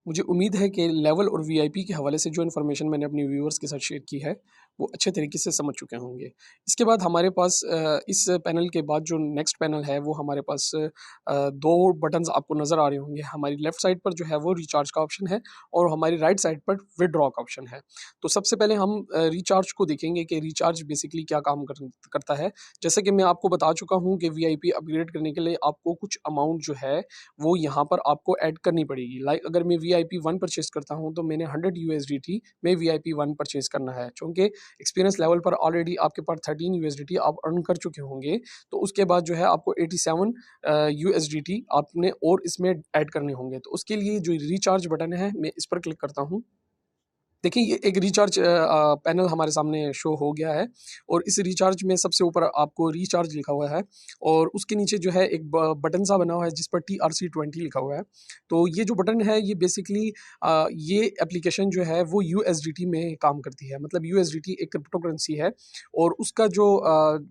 मुझे उम्मीद है कि लेवल और वीआईपी के हवाले से जो इन्फॉर्मेशन मैंने अपने व्यूअर्स के साथ शेयर की है, वो अच्छे तरीके से समझ चुके होंगे। इसके बाद हमारे पास इस पैनल के बाद जो नेक्स्ट पैनल है, वो हमारे पास 2 बटन्स आपको नज़र आ रहे होंगे। हमारी लेफ़्ट साइड पर जो है वो रिचार्ज का ऑप्शन है और हमारी राइट साइड पर विथड्रॉ का ऑप्शन है। तो सबसे पहले हम रिचार्ज को देखेंगे कि रिचार्ज बेसिकली क्या काम करता है। जैसे कि मैं आपको बता चुका हूँ कि वीआईपी अपग्रेड करने के लिए आपको कुछ अमाउंट जो है वो यहाँ पर आपको ऐड करनी पड़ेगी। लाइक अगर मैं वीआईपी 1 परचेज़ करता हूँ तो मैंने 100 यूएसडीटी में वीआईपी 1 परचेज़ करना है। चूँकि एक्सपीरियंस लेवल पर ऑलरेडी आपके पास 13 यूएसडीटी आप अर्न कर चुके होंगे, तो उसके बाद जो है आपको 87 यूएसडीटी आपने और इसमें ऐड करने होंगे। तो उसके लिए जो रिचार्ज बटन है, मैं इस पर क्लिक करता हूँ। देखिए, ये एक रिचार्ज पैनल हमारे सामने शो हो गया है और इस रिचार्ज में सबसे ऊपर आपको रिचार्ज लिखा हुआ है और उसके नीचे जो है एक बटन सा बना हुआ है जिस पर TRC20 लिखा हुआ है। तो ये जो बटन है ये बेसिकली ये एप्लीकेशन जो है वो यूएसडीटी में काम करती है। मतलब यूएसडीटी एक क्रिप्टो करेंसी है और उसका जो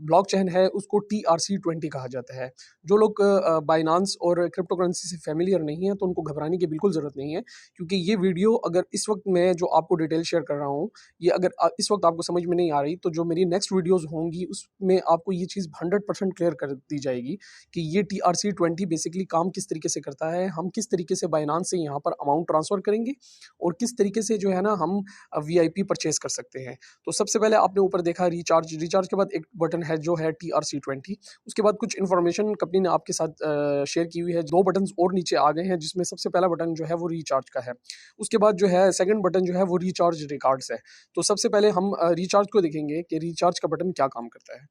ब्लॉकचेन है उसको TRC20 कहा जाता है। जो लोग बाइनेंस और क्रिप्टो करेंसी से फ़ैमिलियर नहीं है तो उनको घबराने की बिल्कुल ज़रूरत नहीं है, क्योंकि ये वीडियो अगर इस वक्त मैं जो आपको डिटेल शेयर कर रहा हूँ, ये अगर इस वक्त आपको समझ में नहीं आ रही, तो जो मेरी नेक्स्ट वीडियोज़ होंगी उसमें आपको ये चीज़ 100% क्लियर कर दी जाएगी कि ये TRC20 बेसिकली काम किस तरीके से करता है, हम किस तरीके से बाइनेंस से यहाँ पर अमाउंट ट्रांसफ़र करेंगे और किस तरीके से जो है ना हम वीआईपी परचेज़ कर सकते हैं। तो सबसे पहले आपने ऊपर देखा रिचार्ज, रिचार्ज के बाद एक बटन है जो है TRC20। उसके बाद कुछ इन्फॉर्मेशन कंपनी ने आपके साथ शेयर की हुई है। 2 बटन्स और नीचे आ गए हैं जिसमें सबसे पहला बटन जो है वो रिचार्ज का है। उसके बाद जो है सेकंड बटन जो है वो रिचार्ज रिकार्ड्स है। तो सबसे पहले हम रिचार्ज को देखेंगे कि रिचार्ज का बटन क्या काम करता है।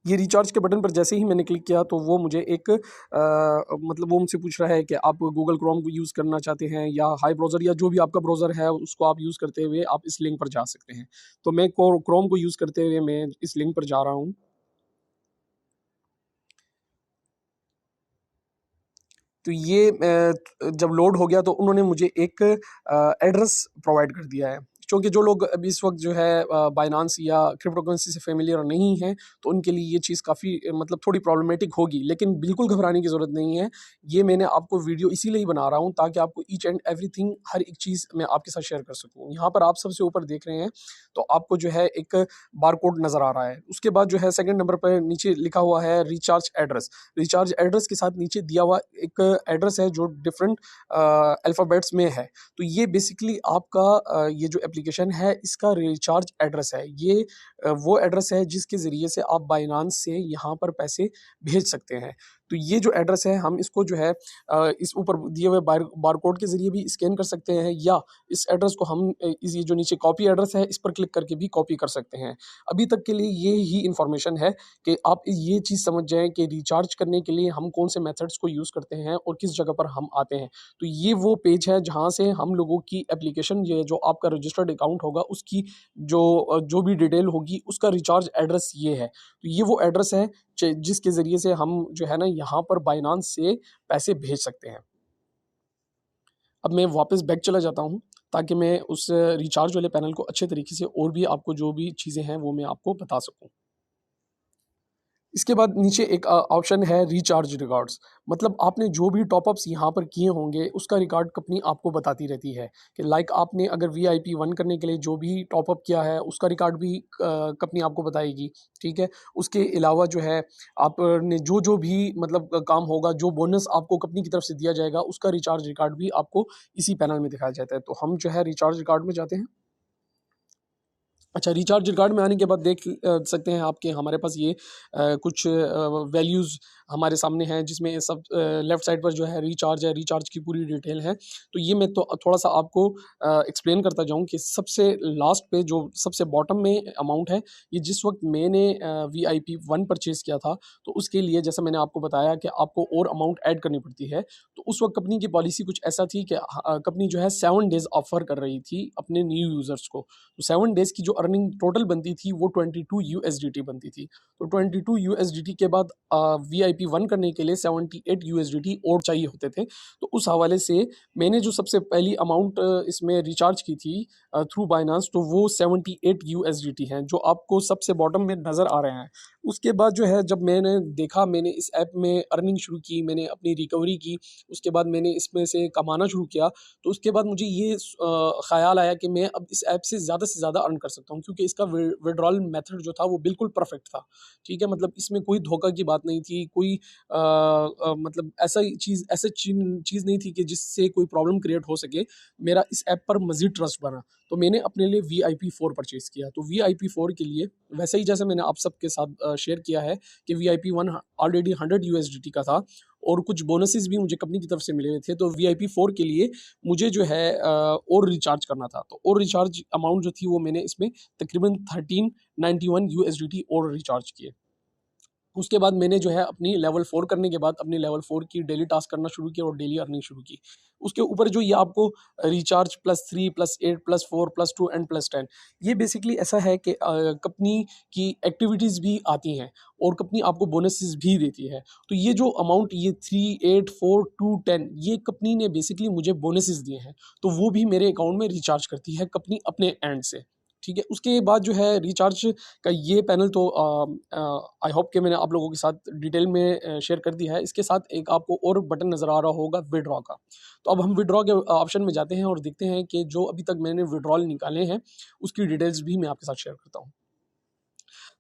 ये रिचार्ज के बटन पर जैसे ही मैंने क्लिक किया तो वो मुझे एक मतलब वो मुझसे पूछ रहा है कि आप गूगल क्रोम को यूज़ करना चाहते हैं या हाई ब्राउज़र या जो भी आपका ब्राउज़र है उसको आप यूज़ करते हुए आप इस लिंक पर जा सकते हैं। तो मैं क्रोम को यूज़ करते हुए मैं इस लिंक पर जा रहा हूँ। तो ये जब लोड हो गया तो उन्होंने मुझे एक एड्रेस प्रोवाइड कर दिया है। क्योंकि जो लोग अभी इस वक्त जो है बाइनेंस या क्रिप्टो करेंसी से फेमिलियर नहीं हैं, तो उनके लिए ये चीज़ काफ़ी मतलब थोड़ी प्रॉब्लमेटिक होगी, लेकिन बिल्कुल घबराने की ज़रूरत नहीं है। ये मैंने आपको वीडियो इसीलिए ही बना रहा हूँ ताकि आपको ईच एंड एवरीथिंग हर एक चीज़ मैं आपके साथ शेयर कर सकूँ। यहाँ पर आप सबसे ऊपर देख रहे हैं तो आपको जो है एक बारकोड नज़र आ रहा है। उसके बाद जो है सेकंड नंबर पर नीचे लिखा हुआ है रिचार्ज एड्रेस। रिचार्ज एड्रेस के साथ नीचे दिया हुआ एक एड्रेस है जो डिफरेंट अल्फ़ाबेट्स में है। तो ये बेसिकली आपका ये जो एप्लीकेशन है इसका रिचार्ज एड्रेस है। ये वो एड्रेस है जिसके ज़रिए से आप बाइनेंस से यहाँ पर पैसे भेज सकते हैं। तो ये जो एड्रेस है हम इसको जो है इस ऊपर दिए हुए बारकोड के ज़रिए भी स्कैन कर सकते हैं या इस एड्रेस को हम इस ये जो नीचे कॉपी एड्रेस है इस पर क्लिक करके भी कॉपी कर सकते हैं। अभी तक के लिए ये ही इन्फॉर्मेशन है कि आप ये चीज़ समझ जाएँ कि रिचार्ज करने के लिए हम कौन से मेथड्स को यूज़ करते हैं और किस जगह पर हम आते हैं। तो ये वो पेज है जहाँ से हम लोगों की एप्लीकेशन, ये जो आपका रजिस्टर्ड अकाउंट होगा उसकी जो भी डिटेल होगी उसका रिचार्ज एड्रेस ये है। तो ये वो एड्रेस है जिसके ज़रिए से हम जो है ना यहाँ पर बाइनेंस से पैसे भेज सकते हैं। अब मैं वापस बैक चला जाता हूँ ताकि मैं उस रिचार्ज वाले पैनल को अच्छे तरीके से और भी आपको जो भी चीज़ें हैं वो मैं आपको बता सकूँ। इसके बाद नीचे एक ऑप्शन है रिचार्ज रिकॉर्ड्स। मतलब आपने जो भी टॉपअप्स यहाँ पर किए होंगे उसका रिकॉर्ड कंपनी आपको बताती रहती है कि लाइक आपने अगर वीआईपी 1 करने के लिए जो भी टॉपअप किया है उसका रिकॉर्ड भी कंपनी आपको बताएगी, ठीक है। उसके अलावा जो है आपने जो भी मतलब काम होगा, जो बोनस आपको कंपनी की तरफ से दिया जाएगा उसका रिचार्ज रिकॉर्ड भी आपको इसी पैनल में दिखाया जाता है। तो हम जो है रिचार्ज रिकॉर्ड में जाते हैं। अच्छा, रिचार्ज रिकॉर्ड में आने के बाद देख सकते हैं आप कि हमारे पास ये कुछ वैल्यूज़ हमारे सामने हैं जिसमें सब लेफ़्ट साइड पर जो है रिचार्ज है, रिचार्ज की पूरी डिटेल है। तो ये मैं तो थोड़ा-सा आपको एक्सप्लेन करता जाऊँ कि सबसे लास्ट पे जो सबसे बॉटम में अमाउंट है, ये जिस वक़्त मैंने वीआईपी 1 परचेज़ किया था, तो उसके लिए जैसा मैंने आपको बताया कि आपको और अमाउंट ऐड करनी पड़ती है। तो उस वक़्त कंपनी की पॉलिसी कुछ ऐसा थी कि कंपनी जो है 7 डेज़ ऑफ़र कर रही थी अपने न्यू यूज़र्स को। तो 7 डेज़ की जो अर्निंग टोटल बनती थी वो 22 यूएसडीटी बनती थी। तो 22 यूएसडीटी के बाद वीआईपी VIP1 करने के लिए 78 USDT और चाहिए होते थे। तो उस हवाले से मैंने जो सबसे पहली अमाउंट इसमें रिचार्ज की थी थ्रू बाइनांस, तो वो 78 USDT हैं, जो आपको सबसे बॉटम में नज़र आ रहे हैं। उसके बाद जो है, जब मैंने देखा, मैंने इस ऐप में अर्निंग शुरू की, मैंने अपनी रिकवरी की, उसके बाद मैंने इसमें से कमाना शुरू किया, तो उसके बाद मुझे ये ख़्याल आया कि मैं अब इस ऐप से ज़्यादा अर्न कर सकता हूँ, क्योंकि इसका विड्रॉल मेथड जो था वो बिल्कुल परफेक्ट था। ठीक है, मतलब इसमें कोई धोखा की बात नहीं थी, कोई मतलब ऐसा चीज़ नहीं थी कि जिससे कोई प्रॉब्लम क्रिएट हो सके। मेरा इस ऐप पर मज़ीद ट्रस्ट बना, तो मैंने अपने लिए VIP4 परचेज़ किया। तो VIP4 के लिए वैसे ही जैसे मैंने आप सबके साथ शेयर किया है कि VIP1 ऑलरेडी 100 USDT का था और कुछ बोनसेस भी मुझे कंपनी की तरफ से मिले हुए थे। तो VIP4 के लिए मुझे जो है और रिचार्ज करना था। तो और रिचार्ज अमाउंट जो थी वो मैंने इसमें तकरीबन 1391 USDT और रिचार्ज किए। उसके बाद मैंने जो है अपनी लेवल 4 करने के बाद अपनी लेवल 4 की डेली टास्क करना शुरू किया और डेली अर्निंग शुरू की। उसके ऊपर जो ये आपको रिचार्ज +3 +8 +4 +2 एंड +10, ये बेसिकली ऐसा है कि कंपनी की एक्टिविटीज़ भी आती हैं और कंपनी आपको बोनसेस भी देती है। तो ये जो अमाउंट, ये 3, 8, 4, 2, 10, ये कंपनी ने बेसिकली मुझे बोनसेस दिए हैं, तो वो भी मेरे अकाउंट में रिचार्ज करती है कंपनी अपने एंड से। ठीक है, उसके बाद जो है रिचार्ज का ये पैनल तो आई होप कि मैंने आप लोगों के साथ डिटेल में शेयर कर दिया है। इसके साथ एक आपको और बटन नज़र आ रहा होगा विड्रॉ का। तो अब हम विड्रॉ के ऑप्शन में जाते हैं और देखते हैं कि जो अभी तक मैंने विड्रॉल निकाले हैं उसकी डिटेल्स भी मैं आपके साथ शेयर करता हूँ।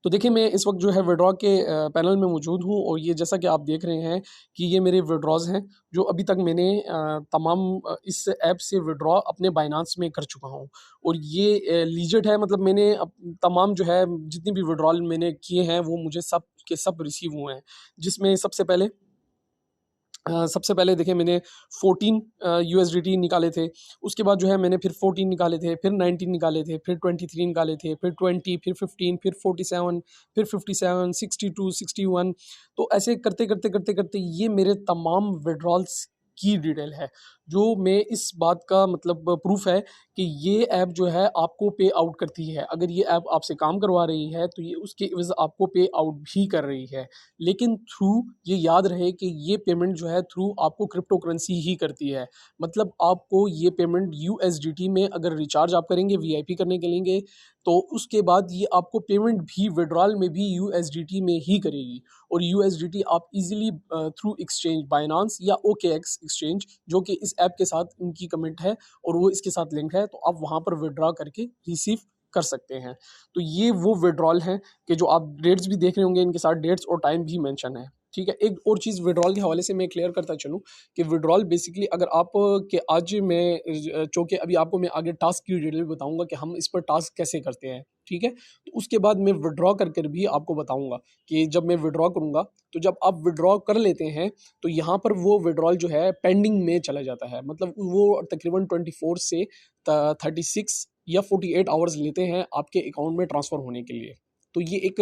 तो देखिए, मैं इस वक्त जो है विड्रॉ के पैनल में मौजूद हूँ और ये जैसा कि आप देख रहे हैं कि ये मेरे विड्रॉज हैं जो अभी तक मैंने तमाम इस ऐप से विड्रॉ अपने बाइनांस में कर चुका हूँ। और ये लीजिट है, मतलब मैंने तमाम जो है जितनी भी विड्रॉल मैंने किए हैं वो मुझे सब के सब रिसीव हुए हैं। जिसमें सबसे पहले देखिए, मैंने 14 USDT निकाले थे। उसके बाद जो है मैंने फिर 14 निकाले थे, फिर 19 निकाले थे, फिर 23 निकाले थे, फिर 20, फिर 15, फिर 47, फिर 57, 62, 61। तो ऐसे करते करते ये मेरे तमाम विड्रॉल्स की डिटेल है, जो मैं इस बात का मतलब प्रूफ है कि ये ऐप जो है आपको पे आउट करती है। अगर ये ऐप आपसे काम करवा रही है तो ये उसके एवज़ आपको पे आउट भी कर रही है। लेकिन थ्रू ये याद रहे कि ये पेमेंट जो है थ्रू आपको क्रिप्टो करेंसी ही करती है। मतलब आपको ये पेमेंट USDT में अगर रिचार्ज आप करेंगे VIP करने के लिए, तो उसके बाद ये आपको पेमेंट भी विड्रॉल में भी USDT में ही करेगी। और USDT आप इजीली थ्रू एक्सचेंज बाइनांस या OKX एक्सचेंज, जो कि इस ऐप के साथ इनकी कमिट है और वो इसके साथ लिंक है, तो आप वहाँ पर विड्रॉ करके रिसीव कर सकते हैं। तो ये वो विड्रॉल हैं कि जो आप डेट्स भी देख रहे होंगे, इनके साथ डेट्स और टाइम भी मेंशन है। ठीक है, एक और चीज़ विड्रॉल के हवाले से मैं क्लियर करता चलूँ कि विड्रॉल बेसिकली अगर आप के आज मैं चूँकि अभी आपको मैं आगे टास्क की डिटेल बताऊँगा कि हम इस पर टास्क कैसे करते हैं। ठीक है, तो उसके बाद मैं विड्रॉ कर भी आपको बताऊँगा कि जब मैं विड्रॉ करूँगा, तो जब आप विड्रॉ कर लेते हैं तो यहाँ पर वो विड्रॉल जो है पेंडिंग में चला जाता है। मतलब वो तकरीबन 24 से 36 या 48 आवर्स लेते हैं आपके अकाउंट में ट्रांसफ़र होने के लिए। तो ये एक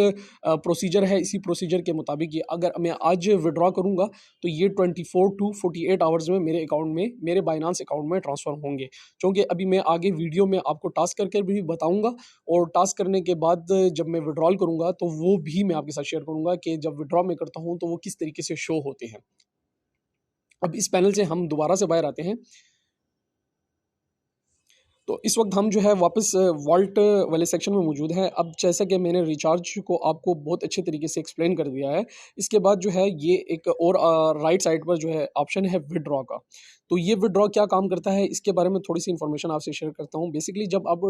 प्रोसीजर है। इसी प्रोसीजर के मुताबिक ये अगर मैं आज विड्रॉ करूँगा तो ये 24 टू 48 आवर्स में मेरे अकाउंट में, मेरे बाइनांस अकाउंट में ट्रांसफ़र होंगे। क्योंकि अभी मैं आगे वीडियो में आपको टास्क करके भी बताऊँगा और टास्क करने के बाद जब मैं विड्रॉल करूँगा तो वो भी मैं आपके साथ शेयर करूँगा कि जब विड्रॉ मैं करता हूँ तो वो किस तरीके से शो होते हैं। अब इस पैनल से हम दोबारा से बाहर आते हैं। तो इस वक्त हम जो है वापस वॉल्ट वाले सेक्शन में मौजूद हैं। अब जैसा कि मैंने रिचार्ज को आपको बहुत अच्छे तरीके से एक्सप्लेन कर दिया है, इसके बाद जो है ये एक और राइट साइड पर जो है ऑप्शन है विड्रॉ का। तो ये विड्रॉ क्या काम करता है, इसके बारे में थोड़ी सी इन्फॉर्मेशन आपसे शेयर करता हूँ। बेसिकली जब आप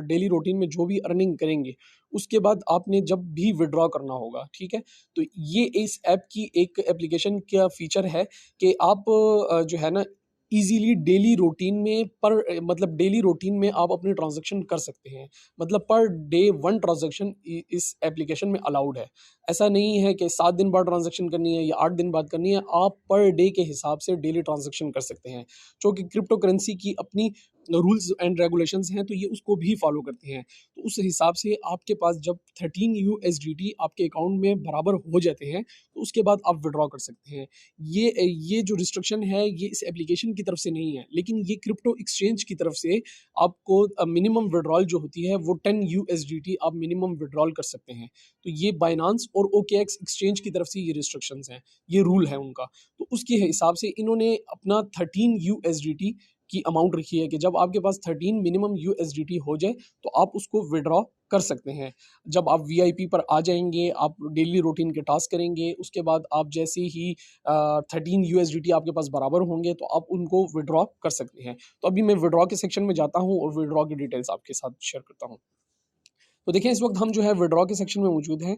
डेली रूटीन में जो भी अर्निंग करेंगे, उसके बाद आपने जब भी विड्रॉ करना होगा, ठीक है, तो ये इस ऐप की एक एप्लीकेशन का फीचर है कि आप जो है ना इजीली डेली रूटीन में मतलब डेली रूटीन में आप अपनी ट्रांजैक्शन कर सकते हैं। मतलब पर डे 1 ट्रांजैक्शन इस एप्लीकेशन में अलाउड है। ऐसा नहीं है कि 7 दिन बाद ट्रांजैक्शन करनी है या 8 दिन बाद करनी है, आप पर डे के हिसाब से डेली ट्रांजैक्शन कर सकते हैं। क्योंकि क्रिप्टो करेंसी की अपनी रूल्स एंड रेगुलेशंस हैं तो ये उसको भी फॉलो करते हैं। तो उस हिसाब से आपके पास जब 13 यूएसडीटी आपके अकाउंट में बराबर हो जाते हैं तो उसके बाद आप विड्रॉ कर सकते हैं। ये जो रिस्ट्रिक्शन है ये इस एप्लीकेशन की तरफ से नहीं है, लेकिन ये क्रिप्टो एक्सचेंज की तरफ से आपको मिनिमम विड्रॉल जो होती है वो 10 यूएसडीटी आप मिनिमम विड्रॉल कर सकते हैं। तो ये बाइनांस और ओकेएक्स एक्सचेंज की तरफ से ये रिस्ट्रिक्शंस हैं, ये रूल है उनका। तो उसके हिसाब से इन्होंने अपना 13 यूएसडीटी की अमाउंट रखी है कि जब आपके पास 13 मिनिमम यूएसडीटी हो जाए तो आप उसको विड्रॉ कर सकते हैं। जब आप वीआईपी पर आ जाएंगे, आप डेली रूटीन के टास्क करेंगे, उसके बाद आप जैसे ही 13 यूएसडीटी आपके पास बराबर होंगे तो आप उनको विड्रॉ कर सकते हैं। तो अभी मैं विड्रॉ के सेक्शन में जाता हूँ और विड्रॉ की डिटेल्स आपके साथ शेयर करता हूँ। तो देखिए इस वक्त हम जो है विड्रॉ के सेक्शन में मौजूद हैं।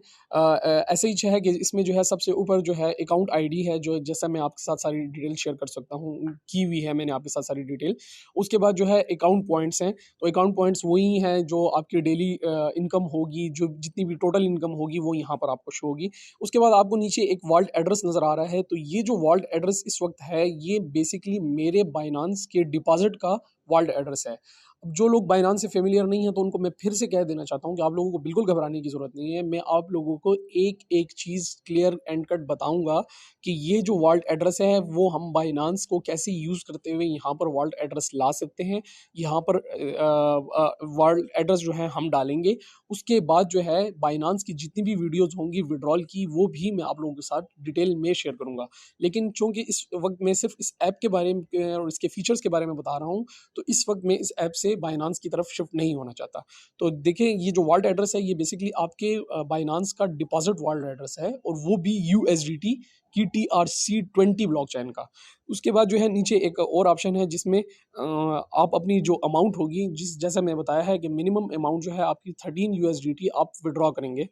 ऐसे ही है कि इसमें जो है सबसे ऊपर जो है अकाउंट आईडी है, जो जैसा मैं आपके साथ सारी डिटेल शेयर कर सकता हूँ, की हुई है मैंने आपके साथ सारी डिटेल। उसके बाद जो है अकाउंट पॉइंट्स हैं, तो अकाउंट पॉइंट्स वही हैं जो आपकी डेली इनकम होगी, जो जितनी भी टोटल इनकम होगी वो यहाँ पर आपको शो होगी। उसके बाद आपको नीचे एक वॉलेट एड्रेस नज़र आ रहा है, तो ये जो वॉलेट एड्रेस इस वक्त है ये बेसिकली मेरे बाइनांस के डिपॉजिट का वॉलेट एड्रेस है। अब जो लोग बाइनांस से फेमिलियर नहीं है तो उनको मैं फिर से कह देना चाहता हूँ कि आप लोगों को बिल्कुल घबराने की ज़रूरत नहीं है। मैं आप लोगों को एक एक चीज़ क्लियर एंड कट बताऊंगा कि ये जो वॉलेट एड्रेस है वो हम बाइनांस को कैसे यूज़ करते हुए यहाँ पर वॉलेट एड्रेस ला सकते हैं। यहाँ पर वॉलेट एड्रेस जो है हम डालेंगे, उसके बाद जो है बाइनांस की जितनी भी वीडियोज़ होंगी विड्रॉल की वो भी मैं आप लोगों के साथ डिटेल में शेयर करूँगा। लेकिन चूँकि इस वक्त मैं सिर्फ इस ऐप के बारे में और इसके फीचर्स के बारे में बता रहा हूँ, तो इस वक्त मैं इस ऐप से बाइनांस की तरफ शिफ्ट नहीं होना चाहता। तो देखिए ये जो वॉलेट एड्रेस है ये बेसिकली आपके बाइनांस का डिपॉजिट वॉलेट एड्रेस है, और वो भी यूएसडीटी की TRC20 ब्लॉकचेन का। उसके बाद जो है नीचे एक और ऑप्शन है जिसमें आप अपनी जो अमाउंट होगी, जिस जैसा मैं बताया है कि मिनिमम अमाउंट जो है आपकी 13 यूएसडीटी आप विड्रॉ करेंगे,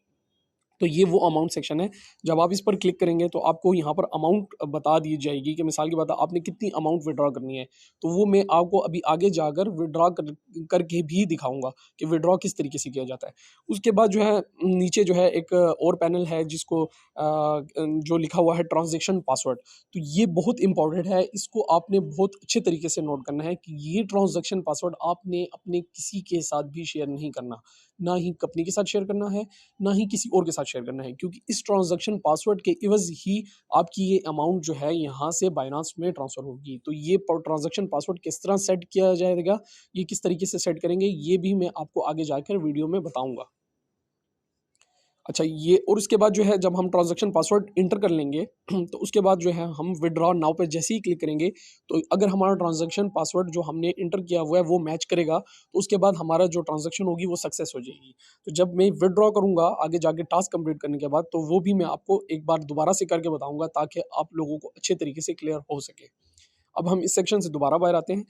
तो ये वो अमाउंट सेक्शन है। जब आप इस पर क्लिक करेंगे तो आपको यहाँ पर अमाउंट बता दी जाएगी कि मिसाल की बात है आपने कितनी अमाउंट विड्रॉ करनी है। तो वो मैं आपको अभी आगे जाकर विड्रॉ करके भी दिखाऊंगा कि विड्रॉ किस तरीके से किया जाता है। उसके बाद जो है नीचे जो है एक और पैनल है जिसको जो लिखा हुआ है ट्रांजेक्शन पासवर्ड। तो ये बहुत इंपॉर्टेंट है, इसको आपने बहुत अच्छे तरीके से नोट करना है कि ये ट्रांजेक्शन पासवर्ड आपने अपने किसी के साथ भी शेयर नहीं करना, ना ही कंपनी के साथ शेयर करना है, ना ही किसी और के साथ शेयर करना है, क्योंकि इस ट्रांजैक्शन पासवर्ड के इवज ही आपकी ये अमाउंट जो है यहाँ से बाइनांस में ट्रांसफ़र होगी। तो ये ट्रांजैक्शन पासवर्ड किस तरह सेट किया जाएगा, ये किस तरीके से सेट करेंगे, ये भी मैं आपको आगे जाकर वीडियो में बताऊंगा। अच्छा, ये और उसके बाद जो है जब हम ट्रांजैक्शन पासवर्ड इंटर कर लेंगे तो उसके बाद जो है हम विड्रॉ नाउ पे जैसे ही क्लिक करेंगे, तो अगर हमारा ट्रांजैक्शन पासवर्ड जो हमने इंटर किया हुआ है वो मैच करेगा, तो उसके बाद हमारा जो ट्रांजैक्शन होगी वो सक्सेस हो जाएगी। तो जब मैं विड्रॉ करूँगा आगे जाके टास्क कंप्लीट करने के बाद, तो वो भी मैं आपको एक बार दोबारा से करके बताऊँगा ताकि आप लोगों को अच्छे तरीके से क्लियर हो सके। अब हम इस सेक्शन से दोबारा बाहर आते हैं।